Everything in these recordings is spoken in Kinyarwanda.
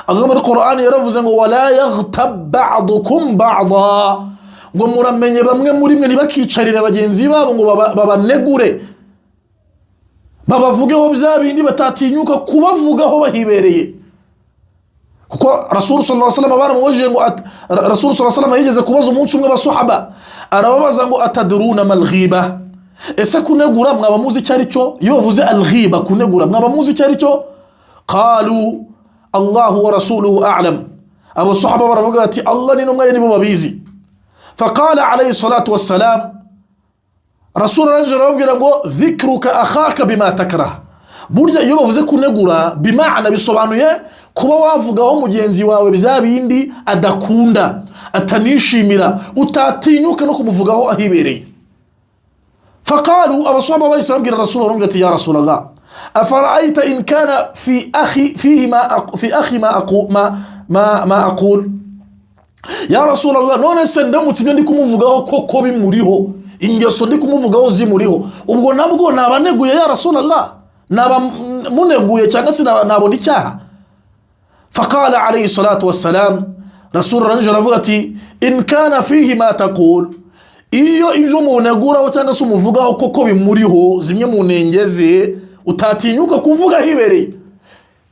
Allah muri Qur'an yaravuze ngo wala yaghtab ba'dukum ba'dha, ngo muramenye bamwe muri mwe nibakicarira bagenzi babo ngo babanegure babavugeho bya bindi batatinyuka kubavugaho bahibereye. Kuko Rasul sallallahu alaihi wasallam baramubajije ngo Rasul sallallahu alaihi wasallam yigeze kubaza umunsi umwe abasahaba, arababaza ngo atadruna mal ghiba, ese kunegura mwaba muzi cyari cyo? Iyo bavuze al ghiba kunegura mwaba muzi cyari cyo? Qalu Allahu wa rasuluhu a'lam. Abasahaba baravuga ati Allah ni numwe nibo babizi. Faqala alayhi salatu wassalam, Rasul arababwira ngo dhikruka akhaka bima takrah. Burya iyo bavuze kunegura bimaana bisobanuye kuba wavugaho mugenzi wawe bya bindi adakunda, atanishimira, utatinyuka no kumuvugaho ahibereye. Faqalu abasahaba bahise babwira Rasul arababwira ati ya Rasulullah, afara'aita in kana fi akhi ma aqul. Ya Rasulullah, none se ndamutse ibyo ndi kumuvugaho koko bimuriho, ingeso ndi kumuvugaho zimuriho, ubwo nabwo nabaneguye ya Rasulullah? Naba muneguye cyangwa se nabona icyaha? Faqala alayhi salatu wassalam, Rasul aravuga ati in kana fihi ma taqul, iyo ibyo muneguraho cyangwa se umuvugaho koko bimuriho zimwe mu nengeze utatinyuka kuvuga hibereye,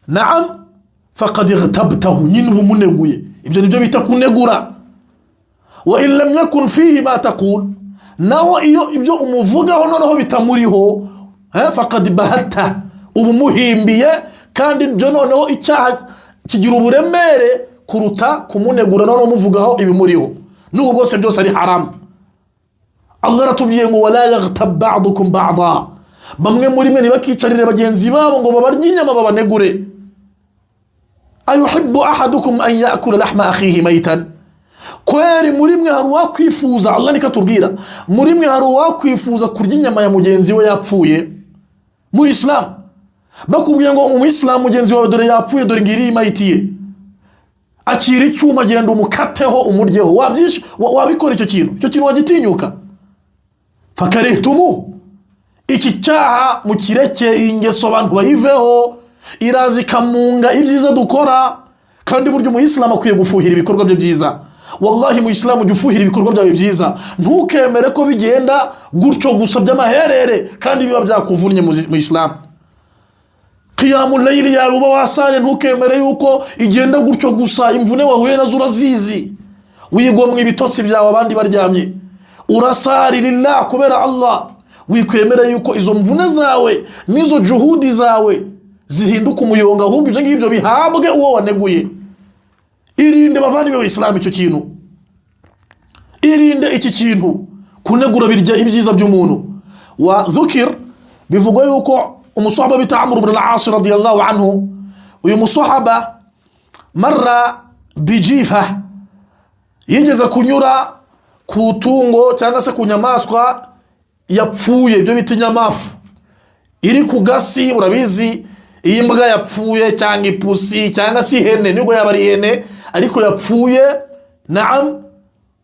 naam faqad ightabtahu, nyine umuneguye. Ibyo nibyo bita kunegura. Wa in lam yakun fihi ma taqul, naho iyo ibyo umuvugaho noneho bitamuriho, faqad bahatta, ubumuhimbiye, kandi ibyo noneho icyaha kigira uburemere kuruta kumunegura noneho umuvugaho ibimuriho. N'ubwo bwose byose ari haram. Allah aratubwiye ngo wala yaghtab ba'dukum ba'dha, bamwe muri mwe nibakicarire bagenzi babo ngo babarye inyama babanegure. Ayuhibbu ahadukum an ya'kula lahma akhihi maytan, kweri muri mwe hari wakwifuza, Allah nikatubwira, muri mwe hari wakwifuza kurya inyama ya mugenzi we yapfuye? Mu Islam bakubwiye ngo mu Islam mugenzi wawe dore yapfuye, dore ngiri mayitiye, akira icyuma genda umukateho umuryeho, wabikora icyo kintu wagitinyuka? Fakarihtumu, iki cyaha mukireke, ingeso abantu bayiveho, irazi kamunga ibyiza dukora. Kandi buryo mu Islam akwiye gufuhira ibikorwa bye byiza. Wallahi mu Islam ujye ufuhira ibikorwa byawe byiza, ntukemere ko bigenda gutyo gusa by'amaherere kandi biba byakuvunnye mu Islam. Qiyamul layli yawe uba wasaye, ntukemere yuko igenda gutyo gusa, imvune wahuye nazo urazizi, wigomwe ibitotsi byawe abandi baryamye, urasari lillah kubera Allah, wikwemera yuko izo mvune zawe nizo juhudi zawe zihinduka umuyonga, ahubwo ibyo ngibyo bihabwe uwo waneguye. Irinde bavandimwe b'Islam icyo kintu, irinde iki kintu, kunegura birya ibyiza by'umuntu. Wa dhukir, bivugwa yuko umusahaba bita Amr ibn al-As radiyallahu anhu, uyu musahaba marra bijifa, yigeze kunyura ku tungo cyangwa se ku nyamaswa yapfuye, ibyo bita inyamafu iri ku gasi. Urabizi iyi mbwa yapfuye cyangwa ipusi cyangwa se ihene, nibwo yaba ari ihene ariko yapfuye, naam,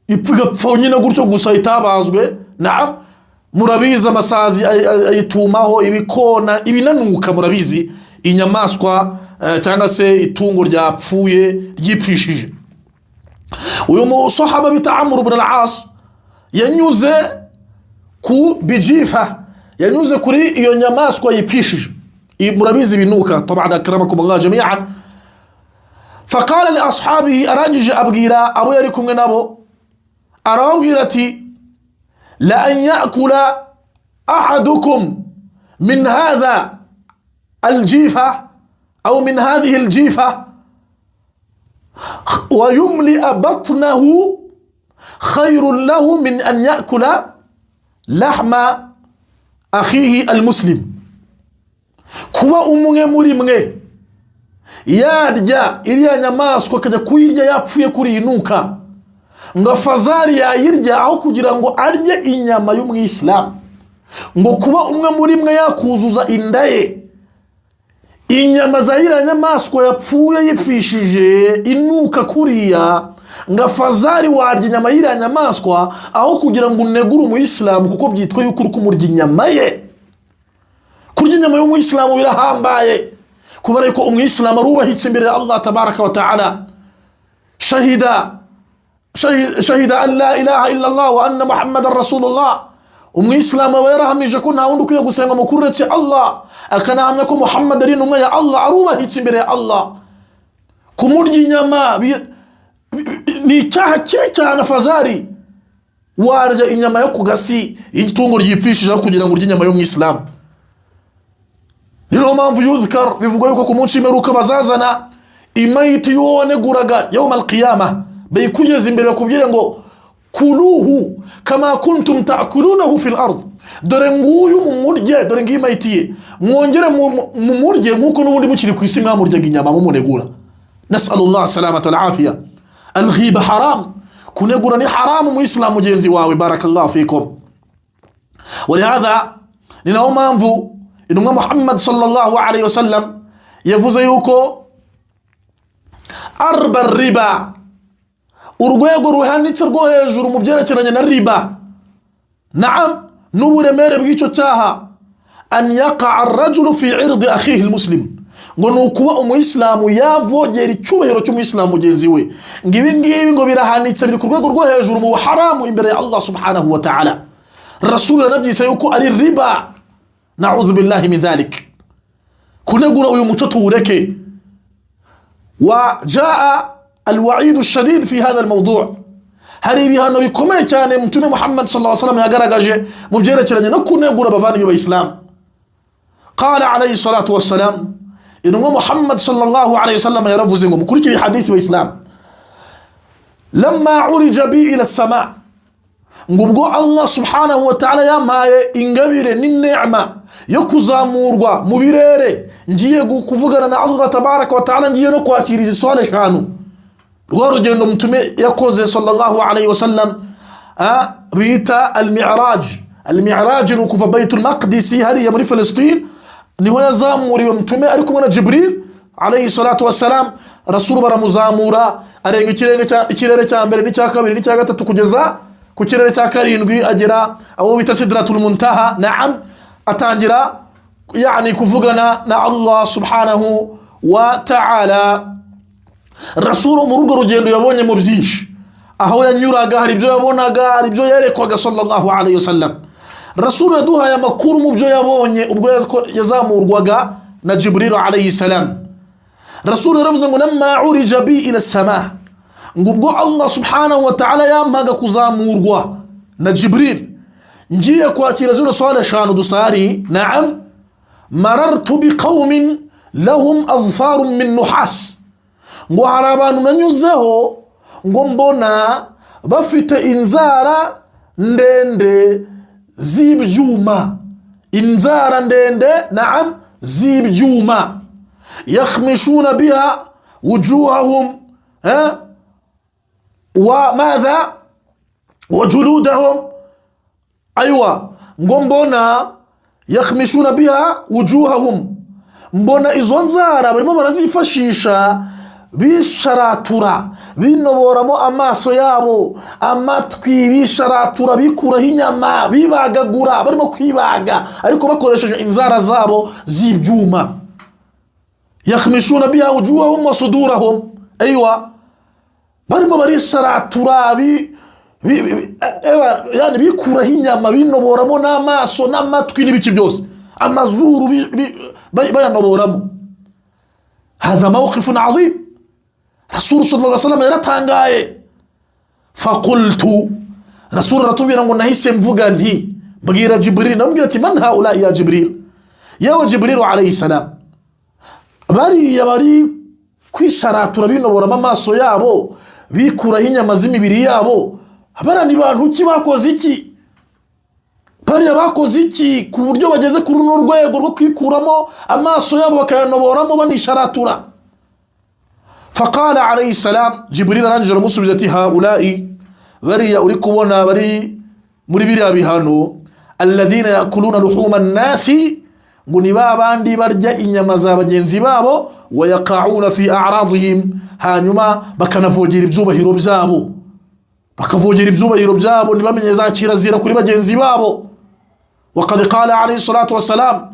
ipfugapfa nyine gutyo gusa itabazwe, naam. Murabizi amasazi ayitumaho, ibikona, ibinanuka. Murabizi inyamaswa cyangwa se itungo ryapfuye ryipfishije. Uyu musahaba bita Amr ibn al-As yanyuze ku bijifa, yanyuze kuri iyo nyamaswa yipfishije. Murabizi binuka, طبعا akramakum Allah jami'an. Faqala li ashabihi, arangije abwira abo yari kumwe nabo, arababwira ati la an ya'kula ahadukum min hadha aljifa aw min hadhihi aljifa wa yumli'a batnahu khayrun lahu min an ya'kula lahma akhihi almuslim. Kuba umwe muri mwe yarya iriya nyamaswa akajya kuyirya yapfuye kuri inuka, ngo fazari yayirya aho kugira ngo arye inyama y'umwisilamu. Ngo kuba umwe muri mwe yakuzuza inda ye inyama za iriya nyamaswa yapfuye yipfishije inuka kuriya, ngo fazari warya inyama y'iriya nyamaswa aho kugira ngo unegure umuyisilamu, kuko byitwa yuko uri kumurya inyama ye. Kurya inyama y'umuyisilamu birahambaye. kubera yuko umwisilamu arubahitse imbere ya Allah tabaraka wa ta'ala. shahida an la ilaha illa Allah wa anna Muhammadan rasulullah. umwisilamu aba yarahamije ko nta wundi ukwiye gusenga mukuru uretse Allah, akanahamya ko Muhammad ari intumwa ya Allah, arubahitse imbere ya Allah. kumurya inyama ni icyaha kibi cyane. afazari warya inyama yo ku gasi itungo ryipfishije kugira ngo urye inyama yo mu Islam. niyo mpamvu yuzkar bivugwa yuko ku munsi w'imperuka bazazana imayiti yoneguraga yawm al-qiyamah, bayikugeza imbere bakubwire ngo kuluhu kama kuntum ta'kulunahu fil ard. dore nguyu mumurye, dore ngiyi mayiti ye, mwongere mumurye nkuko n'ubundi mukiri ku isi mwamuryaga inyama mumunegura. nas'alullah salamata wal afiya. al-ghiba haram, kunegura ni haramu mu Islam mugenzi wawe. barakallahu fikum. walihadha ni nayo mpamvu intumwa Muhammad sallallahu alayhi wasallam yavuze yuko arba riba, urwego ruhanitse rwo hejuru mu byerekeranye na riba, naam, n'uburemere bw'icyo cyaha, an yaqa ar-rajulu fi irdi akhihi al-muslim, ngo nukuba umuyisilamu yavogera icyubahiro cy'umuyisilamu mugenzi we. ngibi ngibi ngo birahanitse, biri ku rwego rwo hejuru mu haramu imbere ya Allah subhanahu wa ta'ala. Rasul yanabyise yuko ari riba. na'udhu billahi min dhalik. kunegura uyu muco tuwureke. وجاء الوعيد الشديد في هذا الموضوع. hari ibihano bikomeye cyane Mtume Muhammad sallallahu alaihi wasallam yagaragaje mu byerekeranye no kunegura abavandimwe b'Islam. qala alayhi salatu wassalam, intumwa Muhammad sallallahu alaihi wasallam yaravuze ngo mukurikire hadithi w'Islam, lamma urija bi ila as-sama, ngubwo Allah subhanahu wa ta'ala yamaye ingabire n'inema yo kuzamurwa mu birere, ngiye kuvugana na Allah tabaraka wa ta'ala, ngiye no kwakira izi swala eshanu. rwa rugendo Mtume yakoze sallallahu alayhi wasallam bita al-mi'raj. al-mi'raj ni kuva Baitul Maqdis hariya muri Palestine, niho yazamuriwe Mtume ari kumwe na Jibril alayhi salatu wassalam. Rasul baramuzamura arenga ikirere cya mbere n'icya kabiri n'icya gatatu kugeza ku kirere cya karindwi, agera aho bita Sidratul Muntaha. naam, atangira yani kuvugana na Allah subhanahu wa ta'ala. Rasul mu rugo rugendo yabonye mu byinshi, aho yanyuraga hari ibyo yabonaga, hari ibyo yerekwaga sallallahu alayhi wasallam. Rasul yaduhaye amakuru mu byo yabonye ubwo yazamurwaga na Jibril alayhi salam. Rasul yaravuze ngo lamma urija bi ila as-sama, ngubwo Allah subhanahu wa ta'ala yampaga kuzamurwa na Jibril, ngiye kwakira zino swala eshanu dusari. naam, marartu biqaumin lahum adfarun min nuhas, ngo hari abantu nanyuzeho ngo mbona bafite inzara ndende z'ibyuma. inzara ndende, naam, z'ibyuma. yakhmishuna biha wujuhahum wa madha wa juludahum. aywa, ngo mbona yakhmishuna biha wujuhahum, mbona izo nzara barimo barazifashisha bisharatura, binoboramo amaso yabo, amatwi bisharatura, bikuraho inyama, bibagagura, barimo kwibaga ariko bakoresheje inzara zabo z'ibyuma. yakhmishuna biha wujuhahum wa sudurahum. aywa, barimo barisharatura yani bikuraho inyama, binoboramo n'amaso n'amatwi n'ibiki byose, amazuru bayanoboramo. hadha mawqifun azim. Rasul sallallahu alaihi wasallam yaratangaye. faqultu, Rasul aratubwira ngo nahise mvuga nti, mbwira Jibril, namubwira ati man haula ya Jibril, yawe Jibril alayhi salam, bari kwisharatura binoboramo amaso yabo, bikuraho inyama z'imibiri yabo, barani bantu ki bakoze iki? bariya bakoze iki ku buryo bageze kuri runo rwego rwo kwikuramo amaso yabo bakayanoboramo banisharatura? faqala alayhi salam, Jibril arangije aramusubiza ati haulai, bariya uri kubona bari muri biriya bihano, alladhina yakuluna luhuma an-nasi, ngo ni babandi barya inyama za bagenzi babo, wa yaqauna fi a'radihim, hanyuma bakanavogera ibyubahiro byabo, bakavogera ibyubahiro byabo, ntibamenye za kirazira kuri bagenzi babo. وقد قال عليه الصلاة والسلام,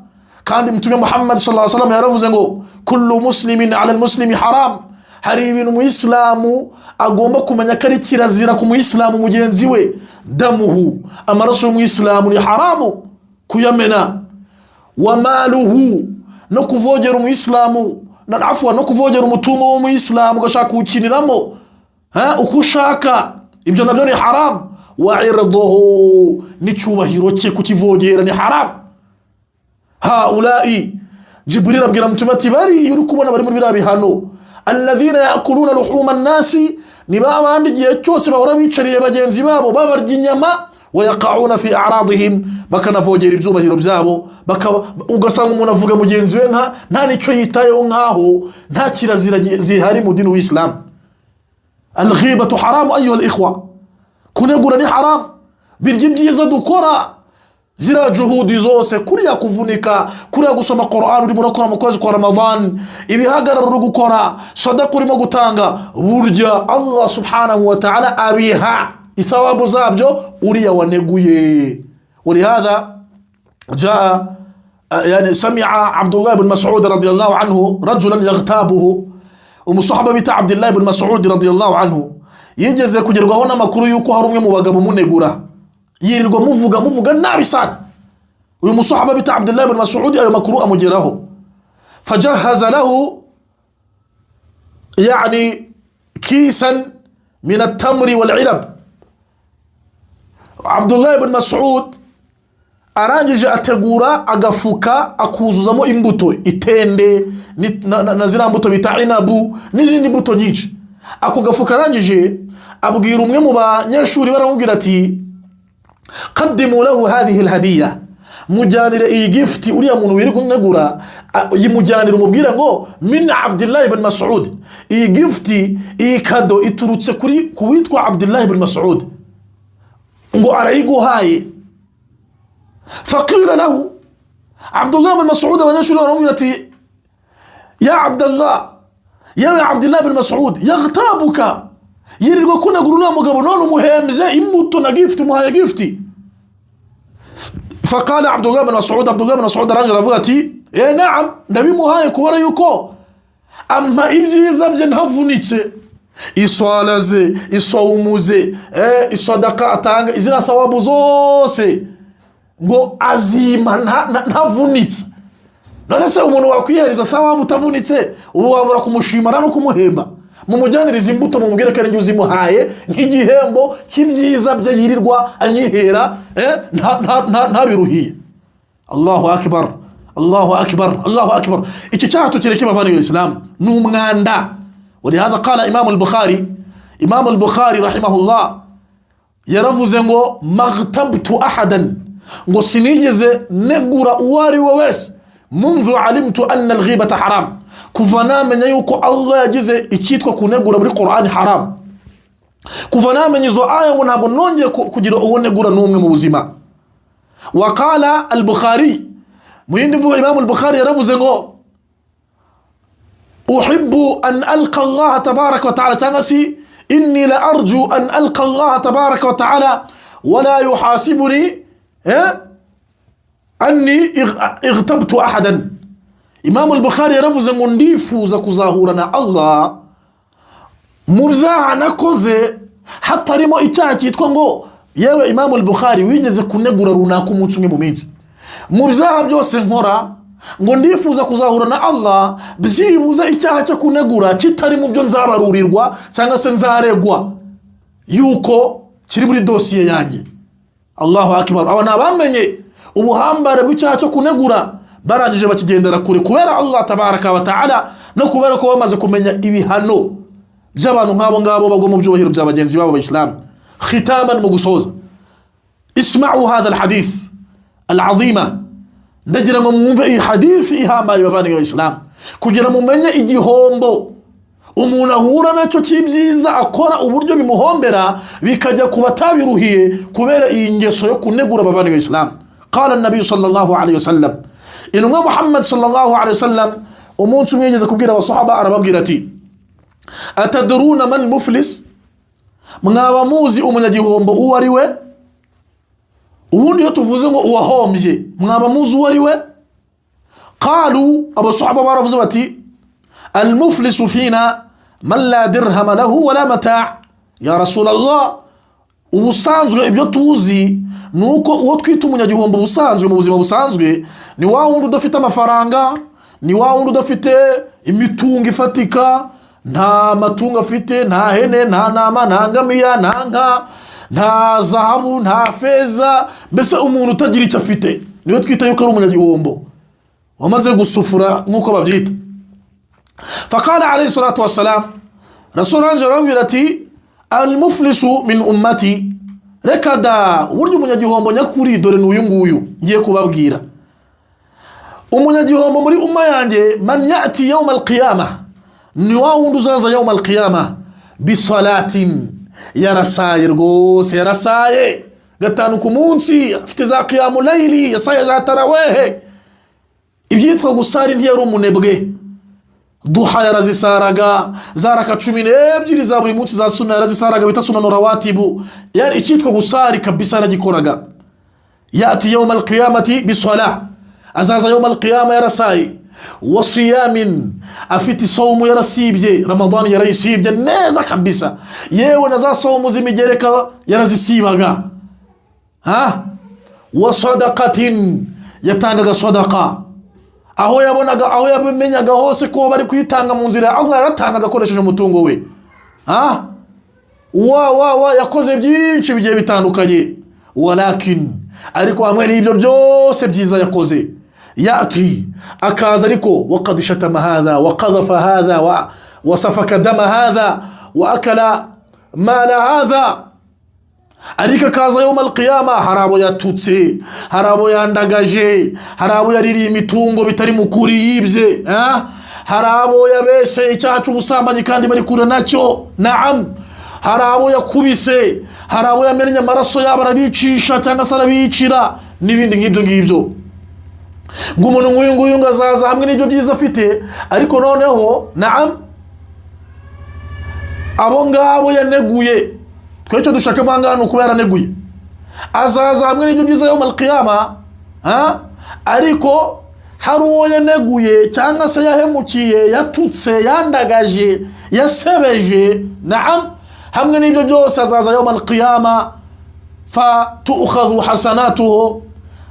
kandi mtume Muhammad sallallahu alaihi wasallam yaravuze ngo kullu muslimin ala almuslimi haram, hari ibintu muislamu agomba kumenya ko ari kirazira ku muislamu mugenzi we. Damuhu, amaraso y'umuislamu ni haramu kuyamena. Wa maluhu, no kuvogera umuislamu, na afwa no kuvogera umutungo w'umuislamu ugashaka kuwukiniramo uko ushaka, ibyo nabyo ni haram. Wa irduhu, n'icyubahiro cye kukivogera ni haram. Haulai, Jibril abwira mtume ati bari uri kubona bari muri biriya bihano, alladhina yakuluna luhuma nnasi, ni babandi igihe cyose bahora bicariye bagenzi babo babarya inyama, wa yaqauna fi a'radihim, bakanavogera ibyubahiro byabo. Ugasanga umuntu avuga mugenzi we nta nicyo yitayeho, nkaho nta kirazira zihari mu dini w'Islam. Al-ghibatu haram ayyuha al-ikhwa, kunegura ni haram. Birya byiza dukora, zira juhudi zose, kuriya kuvunika, kuriya gusoma Qur'an urimo urakora mu kwezi kwa Ramadan, ibihagararo uri gukora, sadaqa urimo gutanga, burya Allah subhanahu wa ta'ala abiha ithawabu zabyo uriya waneguye. ولهذا جاء يعني سمع عبد الله بن مسعود رضي الله عنه رجلا يغتابه، ومصحبه بتاع عبد الله بن مسعود رضي الله عنه yigeze kugerwaho n'amakuru yuko hari umwe mu bagabo munegura, yirirwa muvuga nabi sana. uyu musahaba bita Abdullah ibn Mas'ud ayo makuru amugeraho, fajahaza lahu yani kisan min at-tamri wal-'ilab. Abdullah ibn Mas'ud arangije ategura agafuka akuzuzamo imbuto, itende na zira mbuto bita inabu n'izindi mbuto nyinshi. Ako gafuka arangije abwira umwe mu banyeshuri, baramubwira ati qaddimu lahu hadhihi alhadiya, mujyanire iyi gift uriya muntu wiri kunegura, yimujyanire umubwira ngo min Abdullah ibn Mas'ud, iyi gift iyi kado iturutse kuri kuwitwa Abdullah ibn Mas'ud, ngo arayiguhaye. Faqila lahu, Abdullah ibn Mas'ud abanyeshuri baramubwira ati ya Abdullah, ya Abdullah ibn Mas'ud, yaghtabuka, yirirwa kunegura uriya mugabo none umuhemze imbuto na gift, umuhaye gift. Faqala Abdullah ibn Mas'ud arangije avuga ati naam, ndabimuhaye kubera yuko amma ibyiza bye ntavunitse, iswalaze, isawumuze, isadaqa atanga, izira thawabu zose ngo azima ntavunitse. None se umuntu wakwiheriza thawabu utavunitse, ubu wabura kumushimara no kumuhemba? Mumujyaniriza imbuto, mumubwire ko ari uzimuhaye nk'igihembo cy'ibyiza bye yirirwa anyihera, ntabiruhiye. Allahu akbar, Allahu akbar, Allahu akbar. Iki cyaha tukireke bavana y'Islam n'umwanda. ولهذا قال إمام البخاري رحمه الله yaravuze ngo maghtabtu ahadan, ngo sinigeze negura uwari we wese munzu alimtu anna al-ghibata haram, kuva namenya yuko Allah yagize icyitwa kunegura muri Qur'an haram, kuva namenya izo aya ngo ntabwo nongeye kugira uwo negura n'umwe mu buzima. Waqala al-Bukhari, mu yindi mvugo Imam al-Bukhari yaravuze ngo uhibbu an alqa Allah tabaraka wa ta'ala, tangasi inni la arju an alqa Allah tabaraka wa ta'ala wa la yuhasibuni anni ightabtu ahadan. Imam al-Bukhari yaravuze ngo ndifuza kuzahura na Allah mu byaha nakoze hatarimo icyaha cyitwa ngo yewe Imam al-Bukhari wigeze kunegura runaka umunsi umwe mu minsi. Mu byaha byose nkora ngo ndifuza kuzahura na Allah byibuza icyaha cyo kunegura kitari mu byo nzabarurirwa cyangwa se nzaregwa yuko kiri muri dosiye yanjye. Allahu akbar. Aba nabamenye ubuhambare bw'icyaha cyo kunegura, barangije bakigendera kure kubera Allah tabaraka wa ta'ala, no kubera ko bamaze kumenya ibihano by'abantu nk'abo ngabo bagwa mu byubahiro bya bagenzi babo b'Islam. Khitaman, mu gusoza, isma'u hadha alhadith alazima, ndagira ngo mwumve iyi hadith ihambaye bavana y'Islam, kugira mumenye igihombo umuntu ahura nacyo cy'ibyiza akora, uburyo bimuhombera bikajya kuba tabiruhiye kubera iyi ngeso yo kunegura bavana y'Islam. قال النبي صلى الله عليه وسلم, intumwa Muhammad sallallahu alaihi wasallam umunsi umwe yigeze kubwira abasahaba, arababwira ati atadruna man muflis, mwaba muzi umunyagihombo uwo ari we? Ubundi iyo tuvuze ngo uwahombye mwaba muzi uwo ari we? قالوا أبو الصحابة بارفز باتي المفلس فينا من لا درهم له ولا متاع يا رسول الله ubusanzwe ibyo tuzi nuko uwo twita umunyagihombo busanzwe mu buzima busanzwe ni wa wundi udafite amafaranga, ni wa wundi udafite imitungo ifatika, nta matungo afite, nta hene, nta nama, nta ngamiya, nta nka, nta zahabu, nta feza, mbese umuntu utagira icyo afite niwe twita yuko ari umunyagihombo wamaze gusufura nkuko babyita. Faqala alayhi salatu wassalam, Rasulullah arabwira ati al-muflisu min ummati, reka da uburyo umunyagihombo nyakuri dore n'uyu nguyu ngiye kubabwira. Umunyagihombo muri umma yanjye man yati yawm al-qiyamah, ni wa wundi uzaza yawm al-qiyamah bisalatin, yarasaye rwose, yarasaye gatanu ku munsi, afite za qiyamul layli, yasaye za tarawih. Ibyitwa gusari ntiyari umunebwe. Duha yarazisaraga, zaraka 12 za buri munsi za sunna yarazisaraga bita sunna rawatibu. Yani icyitwa gusari kabisa yaragikoraga. Yati yawm al-qiyamati bisalah, azaza yawm al-qiyamah yarasaye. Wa siyamin, afiti sawmu yarasibye, Ramadan yarayisibye neza kabisa, yewe na za sawmu zimigereka yarazisibaga. Wa sadaqatin, yatangaga sadaqa, aho yabonaga, aho yabimenyaga hose ko bari kwitanga mu nzira, aho yaratangaga akoresheje umutungo we. Yakoze byinshi bigiye bitandukanye. Walakin, ariko hamwe n'ibyo byose byiza yakoze, yati akaza ariko waqad shatama hadha wa qadhafa hadha wa safaka dama hadha wa akala mala hadha, ariko akaza yawm al-qiyamah harabo yatutse, harabo yandagaje, harabo yariri imitungo bitari mukuri yibye, harabo yabeshe icyaha cy'ubusambanyi kandi bari kure nacyo. Naam, harabo yakubise, harabo yamenye amaraso yabo arabicisha cyangwa se arabicira n'ibindi nk'ibyo ngibyo. Ngo umuntu nguyu ngazaza hamwe n'ibyo byiza afite, ariko noneho naam abo ngabo yaneguye, twecyo dushaka bangana uko yaraneguye, azaza hamwe n'ibyo byiza yawm al-qiyamah, ariko hari uwo yaneguye cyangwa se yahemukiye, yatutse, yandagaje, yasebeje. Naam, hamwe n'ibyo byose azaza yawm al-qiyamah fa tu'khadhu hasanatuhu,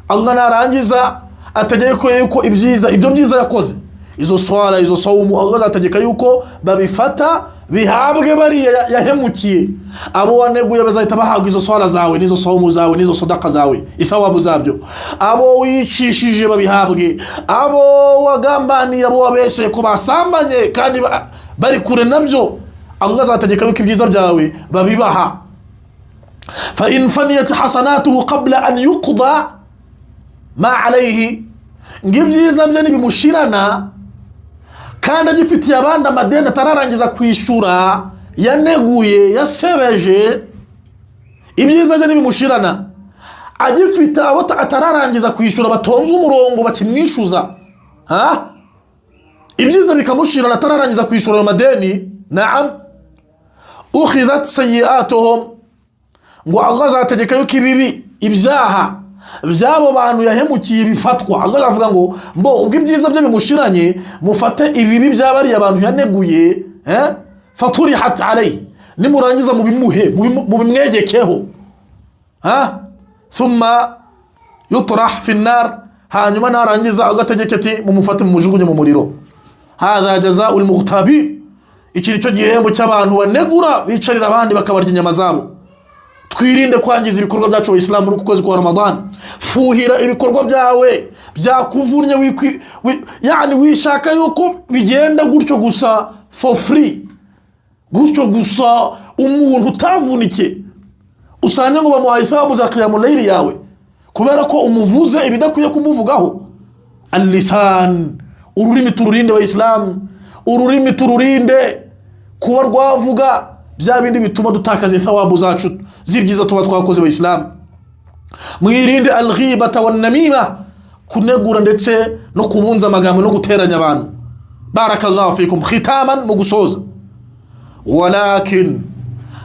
Allah narangiza ategeka yuko ibyo byiza yakoze, izo swala, izo sawmu, Allah ategeka yuko babifata bihabwe bari yahemukiye. Abo waneguye bazahita bahabwa izo swala zawe, nizo sawmu zawe, nizo sadaqa zawe, ithawabu zabyo. Abo wicishije babihabwe, abo wagambaniye, abo wabeshe ko basambanye kandi bari kure nabyo, Allah azategeka yuko ibyiza byawe babibaha. Fa in faniyat hasanatuhu qabla an yuqda ma alayhi, ngibyiza bye nibimushirana kandi agifitiye abandi amadeni atararangiza kwishura, yaneguye, yasebeje, ibyiza bye nibimushirana, agifite abo atararangiza kwishura batonze umurongo bakimwishuza, ibyiza bikamushirana atararangiza kwishura ayo madeni. Naam, ukhidhat sayiatuhum, ngo Allah azategeka yuko ibibi, ibyaha byabo bantu yahemukiye bifatwa. Allah avuga ngo mbo ubwo ibyiza bye bimushiranye, mufate ibibi byabari abantu yaneguye, faturihat alayhi, nimurangiza mubimuhe, mubimwegekeho, thumma yutrah fi an-nar, hanyuma narangiza agategeka ati mumufate mumujugunye mu muriro. Hadha jazaa'ul mughtabin, iki nicyo gihembo cy'abantu banegura bicarira abandi bakabarya inyama zabo. Twirinde kwangiza ibikorwa byacu Abayisilamu muri kwezi kwa Ramadan. Fuhira ibikorwa byawe byakuvunye, yani wishaka yuko bigenda gutyo gusa for free, gutyo gusa umuntu utavunike, usanye ngo bamuha ithawabu za qiyamul layli yawe kubera ko umuvuze ibidakwiye kumuvugaho. Al-lisan, ururimi tururinde Abayisilamu, ururimi tururinde kuba rwavuga bya bindi bituma dutakaza ithawabu zacu zibyiza tuba twakoze Abayisilamu. Mwirinde al-ghibata wan-namima, kunegura ndetse no kubunza amagambo no guteranya abantu. Barakallahu fikum. Khitaman, mugusoza, walakin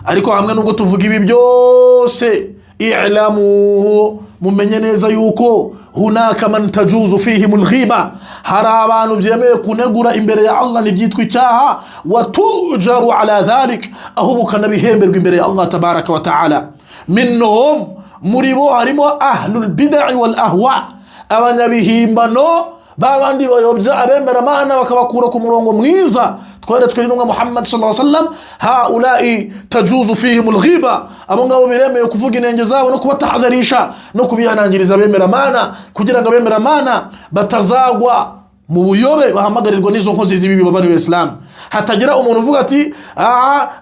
ariko hamwe nubwo tuvuga ibi byose, i'lamu, mumenye neza yuko hunaka man tajuzu fihim alghiba, hari abantu byemeye kunegura imbere ya Allah n'ibyitwa icyaha, wa tujaru ala dhalik, aho bukanabihemberwa imbere ya Allah tabaraka wa ta'ala. Minhum, muri bo harimo ahlul bid'ah wal ahwa, abanyabihimbano babandi bayobya abemera Imana bakabakura ku murongo mwiza tweretswe n'intumwa Muhammad sallallahu alaihi wasallam. Haulai tajuzu fihim alghiba, abo ngabo biremeye kuvuga inenge zabo no kubatahadharisha no kubihanangiriza abemera Imana, kugira ngo abemera Imana batazagwa mu buyobe bahamagarirwa n'izo nkozi z'ibibi bavana Islam. Hatagira umuntu uvuga ati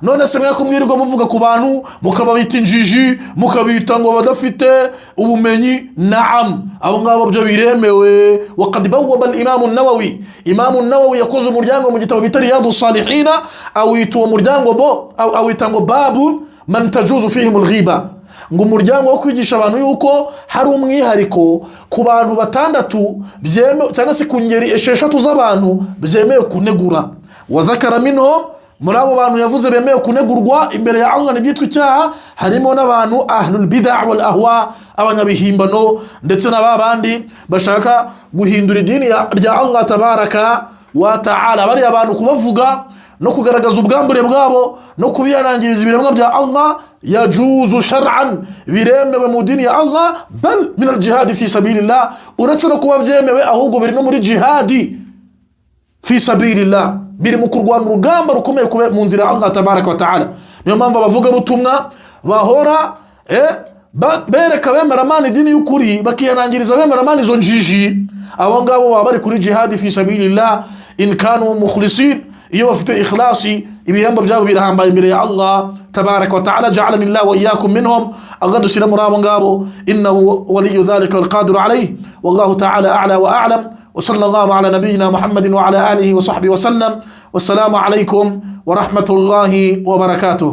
none se mwe kumwirirwa muvuga ku bantu mukababita injiji, mukabita ngo badafite ubumenyi. Naam, abo ngabo byo biremewe. Waqad bawwaba al-Imam an-Nawawi, Imam an-Nawawi yakoze umuryango mu gitabo bita Riyadus Salihin, awita uwo muryango awita ngo babu man tajuzu fihim al-ghiba, ngo umuryango wo kwigisha abantu yuko hari umwihariko ku bantu batandatu byemewe cyangwa se ku ngeri esheshatu z'abantu byemewe kunegura. Wa zakara minhum, muri abo bantu yavuze bemewe kunegurwa imbere ya Allah n'ibyitwa icyaha, harimo n'abantu ahlul bid'ah wal ahwa, abanyabihimbano ndetse n'ababandi bashaka guhindura idini rya Allah tabaraka wa ta'ala. Bari abantu kubavuga no kugaragaza ubwambure bwabo no kubihanangiriza ibiremwa bya Allah, yajuzu shar'an, biremewe mu dini ya Allah, bal min al-jihad fi sabilillah, uretse no kuba byemewe ahubwo biri no muri jihadi fi sabilillah, biri mu kurwana urugamba rukomeye kube mu nzira ya Allah tabaraka wa ta'ala. Niyo mpamvu abavuga butumwa bahora bereka abemera Imana idini y'ukuri, bakihanangiriza abemera Imana izo njiji. Abo ngabo baba bari kuri jihadi fi sabilillah in kanu mukhlisin, iyo bafite ikhlasi ibihembo byabo birahambaye imbere ya Allah tabaraka wa ta'ala. Ja'alani Allah wa iyyakum minhum, Allah dushyira muri abo ngabo, innahu waliyyu dhalika wal qadiru alayhi, wallahu ta'ala a'la wa a'lam. وصلى الله على نبينا محمد وعلى آله وصحبه وسلم، والسلام عليكم ورحمة الله وبركاته.